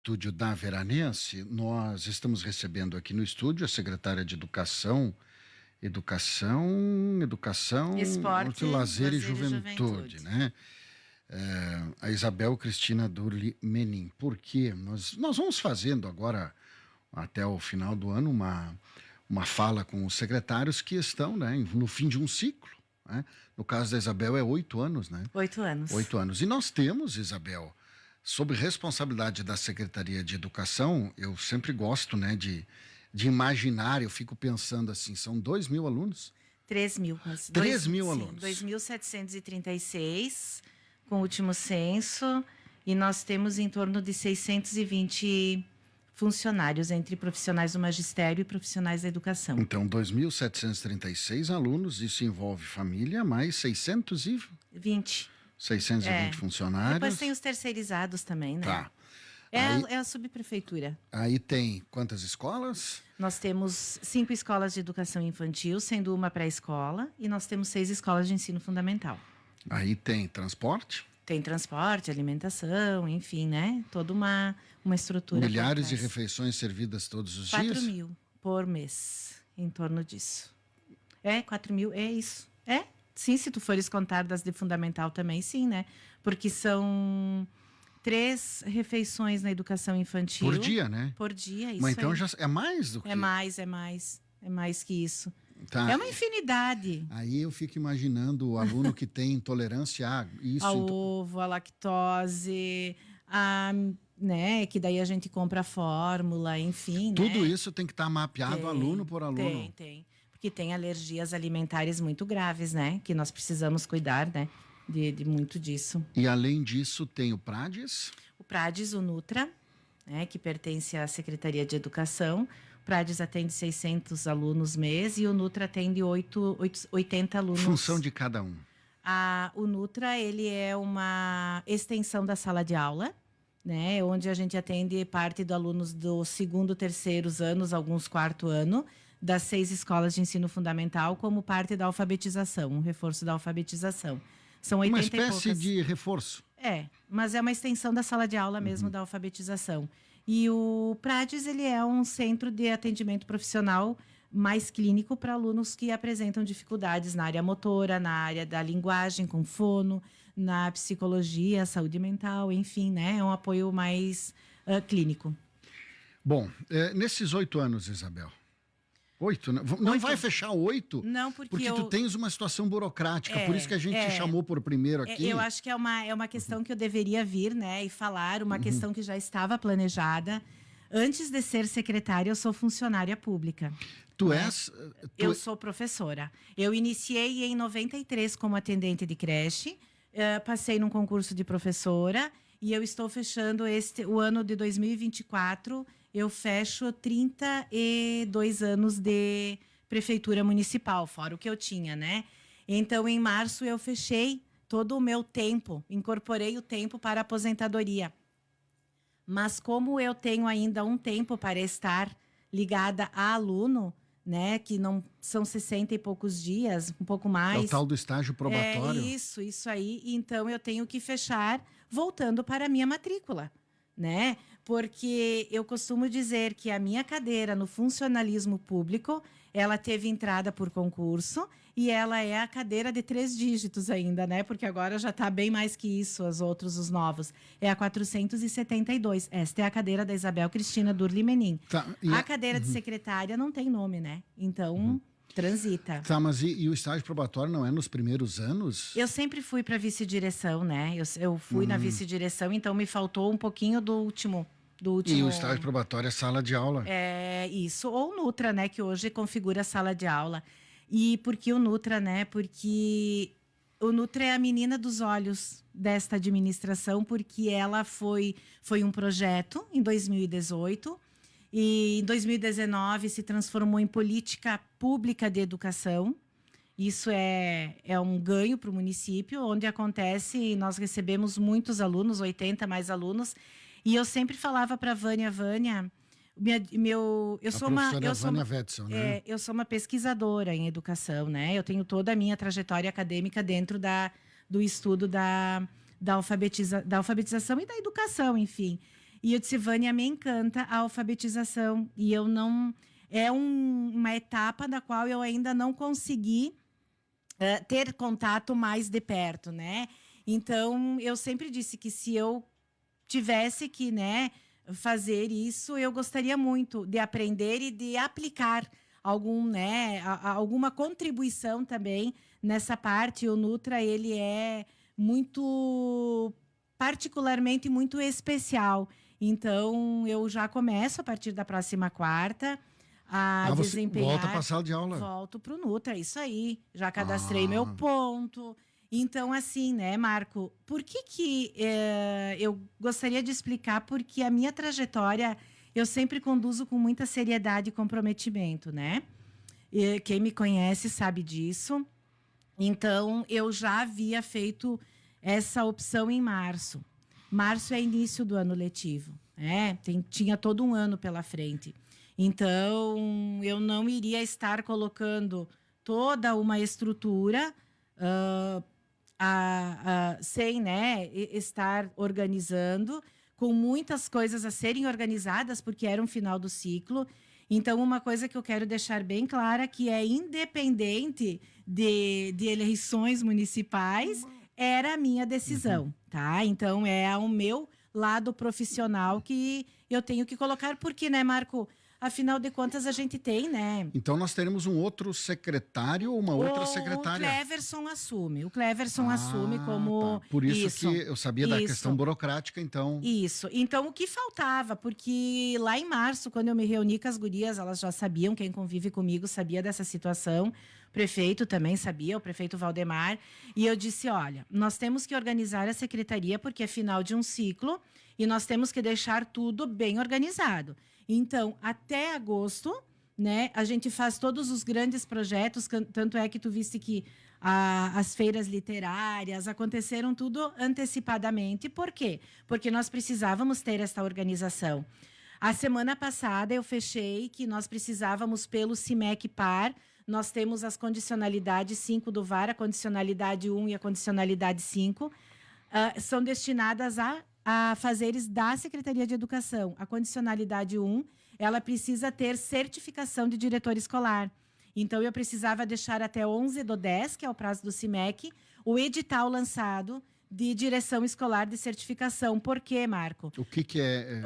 Estúdio da Veranense, nós estamos recebendo aqui no estúdio a secretária de Educação, Esporte, Lazer e lazer e Juventude, juventude. né? A Isabel Cristina Durli Menin. Porque nós vamos fazendo agora, até o final do ano, uma fala com os secretários que estão, né, no fim de um ciclo. Né? No caso da Isabel, é 8 anos, né? 8 anos. 8 anos. E nós temos, Isabel, sob responsabilidade da Secretaria de Educação, eu sempre gosto, né, de imaginar, eu fico pensando assim, são 2.000 alunos? 3.000. Mas 3.000 sim, alunos. 2.736 com o último censo, e nós temos em torno de 620 funcionários entre profissionais do magistério e profissionais da educação. Então, 2.736 alunos, isso envolve família, mais 20. 620 funcionários. Depois tem os terceirizados também, né? Tá. É a subprefeitura. Aí tem quantas escolas? Nós temos 5 escolas de educação infantil, sendo uma pré-escola, e nós temos 6 escolas de ensino fundamental. Aí tem transporte? Tem transporte, alimentação, enfim, né? Toda uma estrutura. Milhares de refeições servidas todos os 4 dias? mil por mês, em torno disso. 4 mil, é isso. Sim, se tu fores contar das de fundamental também, sim, né? Porque são 3 refeições na educação infantil. Por dia, né? Por dia, isso. Mas então aí. já é mais do que... É mais. É mais que isso. Tá. É uma infinidade. Aí eu fico imaginando o aluno que tem intolerância a isso. Ao ovo, a lactose, né, que daí a gente compra a fórmula, enfim, Tudo né? isso tem que estar mapeado aluno por aluno. Tem. Porque tem alergias alimentares muito graves, né? Que nós precisamos cuidar, né? De muito disso. E além disso tem o Prades? O Prades, o Nutra, né, que pertence à Secretaria de Educação. O Prades atende 600 alunos mês e o Nutra atende 80 alunos. Função de cada um. O Nutra, ele é uma extensão da sala de aula, né, onde a gente atende parte dos alunos do segundo, terceiros anos, alguns quarto ano, das 6 escolas de ensino fundamental, como parte da alfabetização, um reforço da alfabetização. São 80 uma e espécie poucas. de reforço. Mas é uma extensão da sala de aula mesmo, da alfabetização. E o Prades, ele é um centro de atendimento profissional mais clínico para alunos que apresentam dificuldades na área motora, na área da linguagem, com fono, na psicologia, saúde mental, enfim, né? É um apoio mais clínico. Bom, nesses 8 anos, Isabel, 8, né? Não 8. vai fechar 8? Não, porque tu tens uma situação burocrática, por isso que a gente te chamou por primeiro aqui. Eu acho que é uma questão que eu deveria vir, né, e falar, uma questão que já estava planejada. Antes de ser secretária, eu sou funcionária pública. Eu sou professora. Eu iniciei em 93 como atendente de creche, passei num concurso de professora e eu estou fechando o ano de 2024, eu fecho 32 anos de prefeitura municipal, fora o que eu tinha, né? Então, em março, eu fechei todo o meu tempo, incorporei o tempo para a aposentadoria. Mas como eu tenho ainda um tempo para estar ligada a aluno, né, que não são 60 e poucos dias, um pouco mais. É o tal do estágio probatório. Isso aí. Então eu tenho que fechar voltando para a minha matrícula, né? Porque eu costumo dizer que a minha cadeira no funcionalismo público, ela teve entrada por concurso e ela é a cadeira de 3 dígitos ainda, né? Porque agora já está bem mais que isso, os novos. É a 472. Esta é a cadeira da Isabel Cristina Durli Menin. A cadeira de secretária não tem nome, né? Então, transita. Tá, mas e o estágio probatório não é nos primeiros anos? Eu sempre fui para vice-direção, né? Eu fui na vice-direção, então me faltou um pouquinho do último. E o estágio probatório é sala de aula? É isso, ou o Nutra, né? Que hoje configura a sala de aula. E por que o Nutra, né? Porque o Nutra é a menina dos olhos desta administração, porque ela foi um projeto em 2018 e em 2019 se transformou em política pública de educação. Isso é um ganho para o município, onde acontece, nós recebemos muitos alunos, 80 mais alunos, e eu sempre falava para a Vânia, eu sou uma pesquisadora em educação, né? Eu tenho toda a minha trajetória acadêmica dentro do estudo da alfabetização e da educação, enfim. E eu disse, Vânia, me encanta a alfabetização. E eu não... É uma etapa da qual eu ainda não consegui ter contato mais de perto, né? Então, eu sempre disse que se eu tivesse que, né, fazer isso, eu gostaria muito de aprender e de aplicar alguma contribuição também nessa parte. O Nutra, ele é muito, particularmente muito especial. Então, eu já começo a partir da próxima quarta a você desempenhar. volta para a sala de aula? Volto para o Nutra, isso aí. Já cadastrei meu ponto. Então, assim, né, Marco, por que eu gostaria de explicar porque a minha trajetória eu sempre conduzo com muita seriedade e comprometimento, né? E quem me conhece sabe disso. Então, eu já havia feito essa opção em março. Março é início do ano letivo, né? Tinha todo um ano pela frente. Então, eu não iria estar colocando toda uma estrutura sem, né, estar organizando, com muitas coisas a serem organizadas, porque era um final do ciclo. Então, uma coisa que eu quero deixar bem clara, que é independente de eleições municipais, era a minha decisão, tá? Então, é o meu lado profissional que eu tenho que colocar, porque, né, Marco? Afinal de contas, a gente tem, né? Então, nós teremos um outro secretário ou uma outra secretária? O Cleverson assume. O Cleverson assume como... Tá. Por isso que eu sabia da questão burocrática, então... Isso. Então, o que faltava? Porque lá em março, quando eu me reuni com as gurias, elas já sabiam, quem convive comigo sabia dessa situação. O prefeito também sabia, o prefeito Valdemar. E eu disse, olha, nós temos que organizar a secretaria porque é final de um ciclo e nós temos que deixar tudo bem organizado. Então, até agosto, né, a gente faz todos os grandes projetos, tanto é que tu viste que as feiras literárias aconteceram tudo antecipadamente. Por quê? Porque nós precisávamos ter esta organização. A semana passada eu fechei que nós precisávamos, pelo CIMEC Par, nós temos as condicionalidades 5 do VAR, a condicionalidade 1 e a condicionalidade 5, são destinadas a fazeres da Secretaria de Educação. A condicionalidade 1, ela precisa ter certificação de diretor escolar. Então, eu precisava deixar até 11/10, que é o prazo do CIMEC, o edital lançado de direção escolar de certificação. Por quê, Marco? O que é?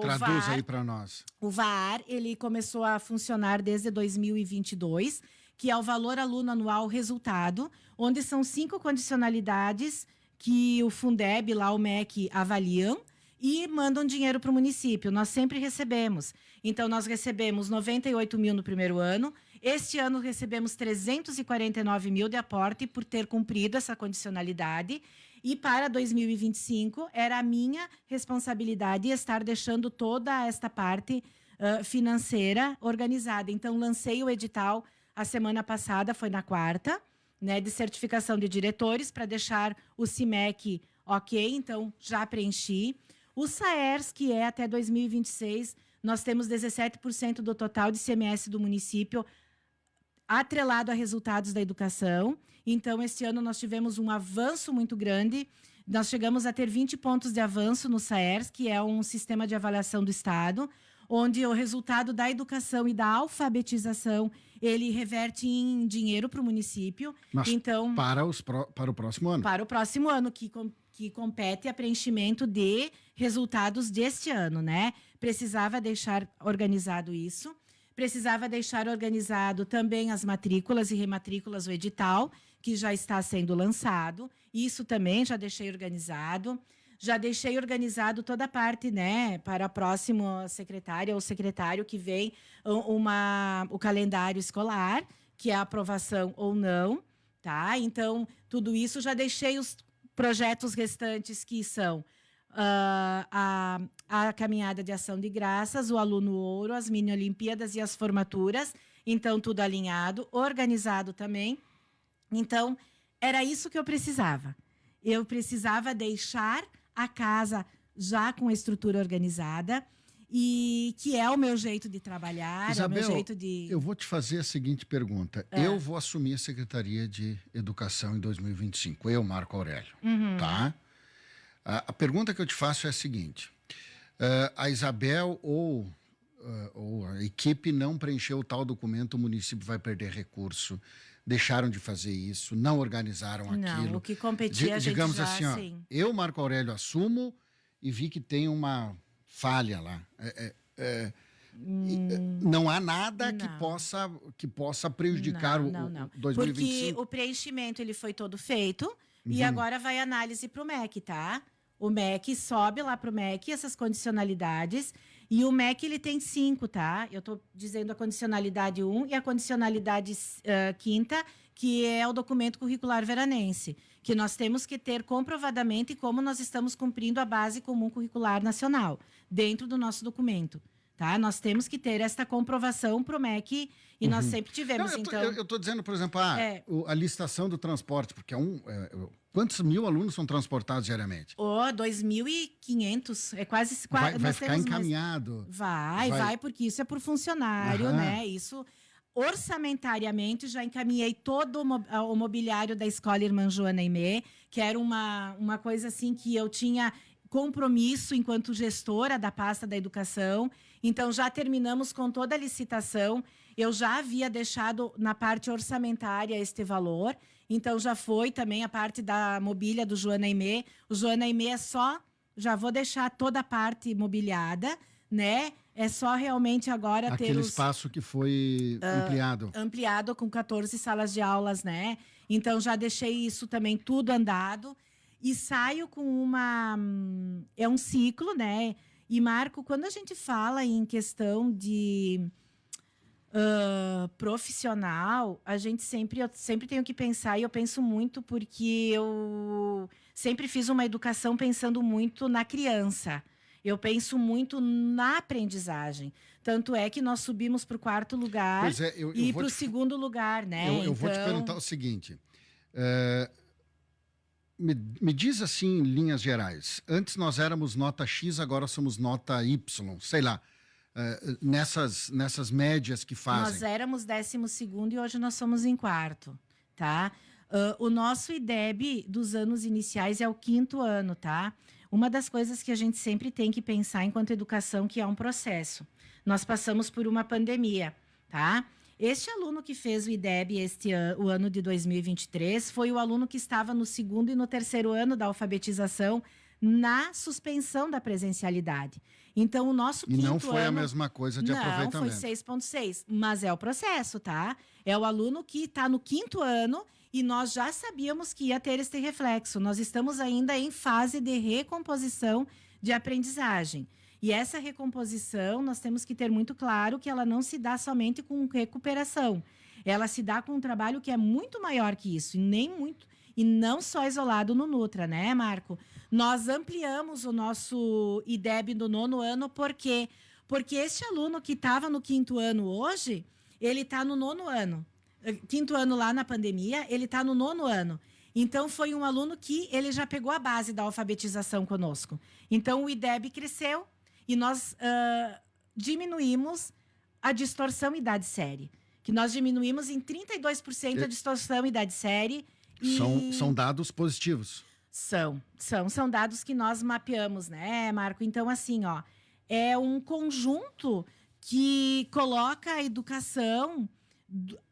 Traduz VAR, aí para nós. O VAR, ele começou a funcionar desde 2022, que é o valor aluno anual resultado, onde são 5 condicionalidades que o Fundeb, lá o MEC, avaliam e mandam dinheiro para o município. Nós sempre recebemos. Então, nós recebemos 98 mil no primeiro ano. Este ano, recebemos 349 mil de aporte por ter cumprido essa condicionalidade. E para 2025, era a minha responsabilidade estar deixando toda esta parte financeira organizada. Então, lancei o edital a semana passada, foi na quarta, né, de certificação de diretores, para deixar o CIMEC ok, então já preenchi. O SAERS, que é até 2026, nós temos 17% do total de ICMS do município atrelado a resultados da educação. Então, este ano nós tivemos um avanço muito grande. Nós chegamos a ter 20 pontos de avanço no SAERS, que é um sistema de avaliação do Estado, onde o resultado da educação e da alfabetização, ele reverte em dinheiro para o município. Mas então, para o próximo ano? Para o próximo ano, que compete a preenchimento de resultados deste ano, né? Precisava deixar organizado isso. Precisava deixar organizado também as matrículas e rematrículas, o edital, que já está sendo lançado. Isso também já deixei organizado. Já deixei organizado toda a parte, né, para a próxima secretária ou secretário que vem o calendário escolar, que é a aprovação ou não, tá? Então, tudo isso já deixei os projetos restantes, que são a caminhada de ação de graças, o aluno ouro, as mini-olimpíadas e as formaturas. Então, tudo alinhado, organizado também. Então, era isso que eu precisava. Eu precisava deixar a casa já com a estrutura organizada, e que é o meu jeito de trabalhar, Isabel, é o meu jeito de... eu vou te fazer a seguinte pergunta. Eu vou assumir a Secretaria de Educação em 2025, eu, Marco Aurélio, tá? A pergunta que eu te faço é a seguinte. A Isabel ou a equipe não preencheu o tal documento, o município vai perder recurso. Deixaram de fazer isso, não organizaram aquilo. Não, o que competia a gente digamos já, assim, ó, sim. eu, Marco Aurélio, assumo e vi que tem uma falha lá. Não há nada que possa prejudicar o 2025. Porque o preenchimento ele foi todo feito e agora vai análise para o MEC, tá? O MEC sobe lá para o MEC essas condicionalidades e o MEC ele tem 5, tá? Eu estou dizendo a condicionalidade 1 e a condicionalidade 5ª, que é o documento curricular veranense, que nós temos que ter comprovadamente como nós estamos cumprindo a base comum curricular nacional dentro do nosso documento. Tá? Nós temos que ter esta comprovação para o MEC e nós sempre tivemos. Eu estou dizendo, por exemplo, a licitação do transporte, porque quantos mil alunos são transportados diariamente? 2.500, é quase... Vai ficar encaminhado. Vai, porque isso é por funcionário, né? Isso, orçamentariamente, já encaminhei todo o mobiliário da Escola Irmã Joana Aimé, que era uma coisa assim que eu tinha compromisso enquanto gestora da pasta da educação. Então, já terminamos com toda a licitação. Eu já havia deixado na parte orçamentária este valor. Então, já foi também a parte da mobília do Joana Aimé. O Joana Aimé já vou deixar toda a parte mobiliada, né? É só realmente agora ter aquele espaço que foi ampliado. Ampliado com 14 salas de aulas, né? Então, já deixei isso também tudo andado. E saio com é um ciclo, né? E, Marco, quando a gente fala em questão de profissional, eu sempre tenho que pensar, e eu penso muito porque eu sempre fiz uma educação pensando muito na criança. Eu penso muito na aprendizagem. Tanto é que nós subimos para o 4º lugar e para o 2º lugar, né? Eu vou te perguntar o seguinte... Me diz assim, em linhas gerais. Antes nós éramos nota X, agora somos nota Y, sei lá. Nessas médias que fazem. Nós éramos 12º e hoje nós somos em 4º, tá? O nosso IDEB dos anos iniciais é o 5º ano, tá? Uma das coisas que a gente sempre tem que pensar enquanto educação, que é um processo. Nós passamos por uma pandemia, tá? Este aluno que fez o IDEB o ano de 2023 foi o aluno que estava no 2º e no 3º ano da alfabetização na suspensão da presencialidade. Então, o nosso 5º ano... E não foi a mesma coisa de aproveitamento. Não, foi 6,6. Mas é o processo, tá? É o aluno que está no 5º ano e nós já sabíamos que ia ter este reflexo. Nós estamos ainda em fase de recomposição de aprendizagem. E essa recomposição, nós temos que ter muito claro que ela não se dá somente com recuperação. Ela se dá com um trabalho que é muito maior que isso, e não só isolado no Nutra, né, Marco? Nós ampliamos o nosso IDEB do 9º ano, por quê? Porque este aluno que estava no 5º ano hoje, ele está no 9º ano. 5º ano lá na pandemia, ele está no 9º ano. Então, foi um aluno que ele já pegou a base da alfabetização conosco. Então, o IDEB cresceu, e nós diminuímos a distorção idade-série. Que nós diminuímos em 32% a distorção idade-série. São dados positivos. São dados que nós mapeamos, né, Marco? Então, assim, ó, é um conjunto que coloca a educação,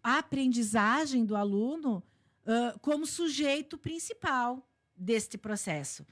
a aprendizagem do aluno como sujeito principal deste processo.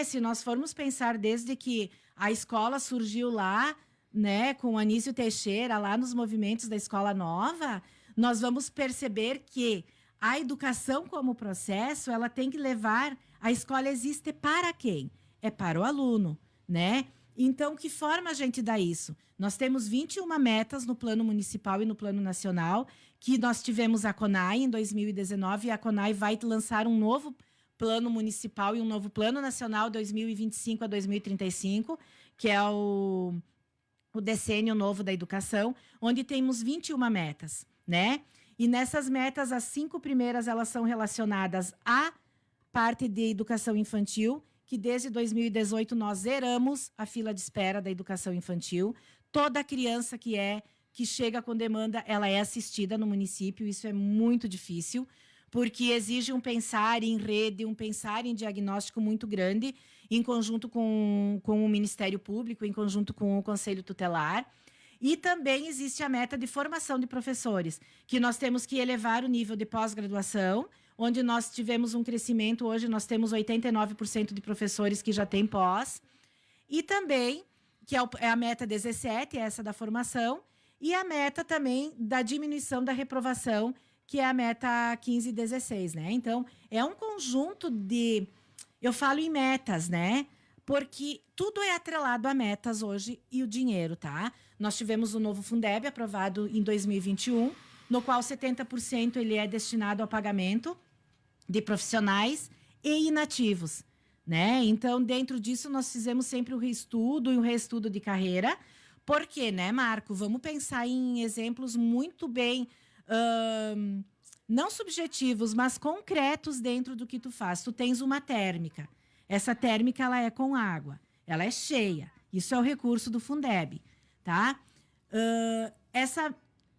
Se nós formos pensar desde que a escola surgiu lá, né, com o Anísio Teixeira, lá nos movimentos da Escola Nova, nós vamos perceber que a educação como processo, ela tem que levar... A escola existe para quem? É para o aluno, né? Então, que forma a gente dá isso? Nós temos 21 metas no plano municipal e no plano nacional, que nós tivemos a CONAI em 2019, e a CONAI vai lançar um novo plano municipal e um novo plano nacional 2025 a 2035, que é o decênio novo da educação, onde temos 21 metas, né? E nessas metas, as 5 primeiras, elas são relacionadas à parte de educação infantil, que desde 2018 nós zeramos a fila de espera da educação infantil. Toda criança que chega com demanda, ela é assistida no município, isso é muito difícil, porque exige um pensar em rede, um pensar em diagnóstico muito grande, em conjunto com o Ministério Público, em conjunto com o Conselho Tutelar. E também existe a meta de formação de professores, que nós temos que elevar o nível de pós-graduação, onde nós tivemos um crescimento, hoje nós temos 89% de professores que já têm pós, e também, que é a meta 17, essa da formação, e a meta também da diminuição da reprovação, que é a meta 15 e 16, né? Então, é um conjunto de... Eu falo em metas, né? Porque tudo é atrelado a metas hoje e o dinheiro, tá? Nós tivemos o novo Fundeb aprovado em 2021, no qual 70% ele é destinado ao pagamento de profissionais e inativos, né? Então, dentro disso, nós fizemos sempre o reestudo e o reestudo de carreira. Por quê, né, Marco? Vamos pensar em exemplos muito bem, não subjetivos, mas concretos dentro do que tu faz. Tu tens uma térmica. Essa térmica, ela é com água. Ela é cheia. Isso é o recurso do Fundeb, tá? Essa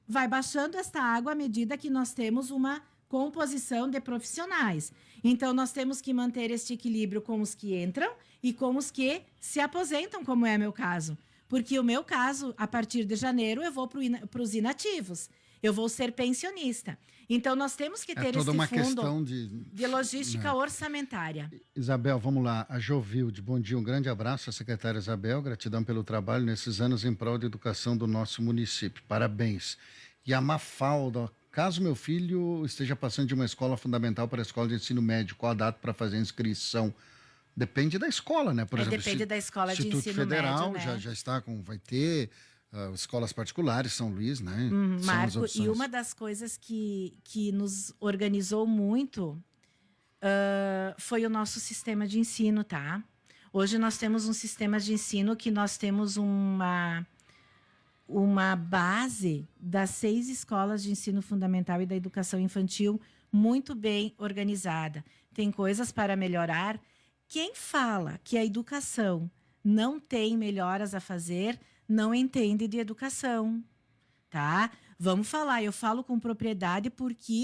vai baixando esta água à medida que nós temos uma composição de profissionais. Então, nós temos que manter este equilíbrio com os que entram e com os que se aposentam, como é meu caso. Porque o meu caso, a partir de janeiro, eu vou para os inativos. Eu vou ser pensionista. Então, nós temos que ter toda uma fundo questão de logística orçamentária. Isabel, vamos lá. A Jovilde, bom dia, um grande abraço à secretária Isabel, gratidão pelo trabalho nesses anos em prol da educação do nosso município. Parabéns. E a Mafalda, caso meu filho esteja passando de uma escola fundamental para a escola de ensino médio, qual a data para fazer a inscrição? Depende da escola, né? Por exemplo, depende da escola de Instituto ensino Federal médio, né? já está com, vai ter escolas particulares, São Luís, né? Marco, e uma das coisas que nos organizou muito foi o nosso sistema de ensino, tá? Hoje nós temos um sistema de ensino que nós temos uma base das 6 escolas de ensino fundamental e da educação infantil muito bem organizada. Tem coisas para melhorar. Quem fala que a educação não tem melhoras a fazer, não entende de educação, tá? Vamos falar, eu falo com propriedade porque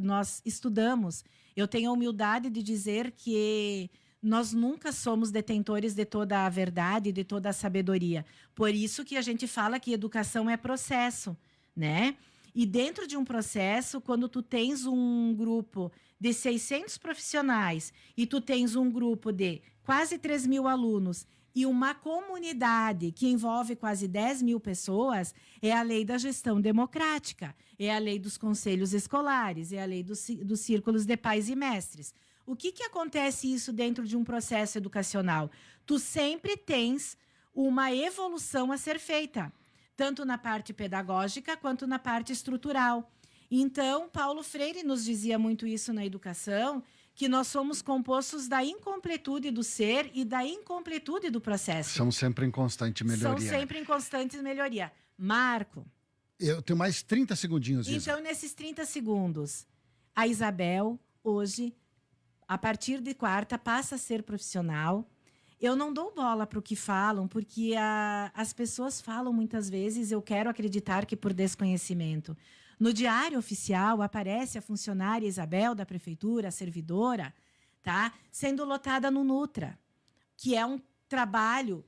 nós estudamos. Eu tenho a humildade de dizer que nós nunca somos detentores de toda a verdade, de toda a sabedoria. Por isso que a gente fala que educação é processo, né? E dentro de um processo, quando tu tens um grupo de 600 profissionais e tu tens um grupo de quase 3.000 alunos e uma comunidade que envolve quase 10.000 pessoas, é a lei da gestão democrática, é a lei dos conselhos escolares, é a lei dos círculos de pais e mestres. O que acontece isso dentro de um processo educacional? Tu sempre tens uma evolução a ser feita, tanto na parte pedagógica quanto na parte estrutural. Então, Paulo Freire nos dizia muito isso na educação, que nós somos compostos da incompletude do ser e da incompletude do processo. São sempre em constante melhoria. São sempre em constante melhoria. Marco. Eu tenho mais 30 segundinhos, Isa. Então, nesses 30 segundos, a Isabel, hoje, a partir de quarta, passa a ser profissional. Eu não dou bola para o que falam, porque as pessoas falam muitas vezes, eu quero acreditar que por desconhecimento. No Diário Oficial aparece a funcionária Isabel da prefeitura, a servidora, tá? Sendo lotada no Nutra, que é um trabalho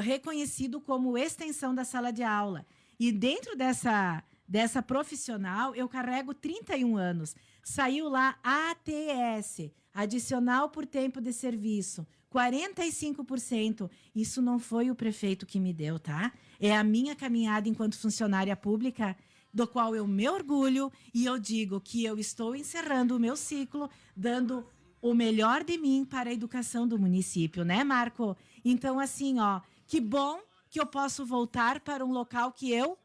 reconhecido como extensão da sala de aula. E dentro dessa profissional, eu carrego 31 anos. Saiu lá ATS, adicional por tempo de serviço, 45%. Isso não foi o prefeito que me deu, tá? É a minha caminhada enquanto funcionária pública, do qual eu me orgulho, e eu digo que eu estou encerrando o meu ciclo, dando o melhor de mim para a educação do município, né, Marco? Então, assim, ó, que bom que eu posso voltar para um local que eu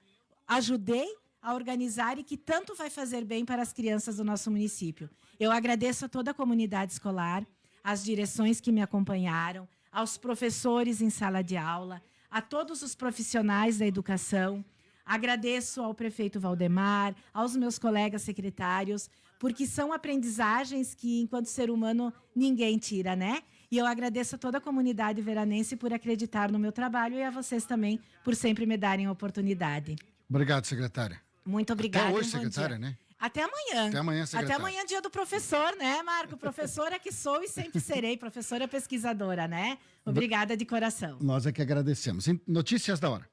ajudei a organizar e que tanto vai fazer bem para as crianças do nosso município. Eu agradeço a toda a comunidade escolar, às direções que me acompanharam, aos professores em sala de aula, a todos os profissionais da educação. Agradeço ao prefeito Valdemar, aos meus colegas secretários, porque são aprendizagens que, enquanto ser humano, ninguém tira, né? E eu agradeço a toda a comunidade veranense por acreditar no meu trabalho e a vocês também por sempre me darem a oportunidade. Obrigado, secretária. Muito obrigada. Até hoje, secretária, né? Até amanhã. Até amanhã, secretária. Até amanhã, dia do professor, né, Marco? Professora que sou e sempre serei, professora pesquisadora, né? Obrigada de coração. Nós é que agradecemos. Notícias da hora.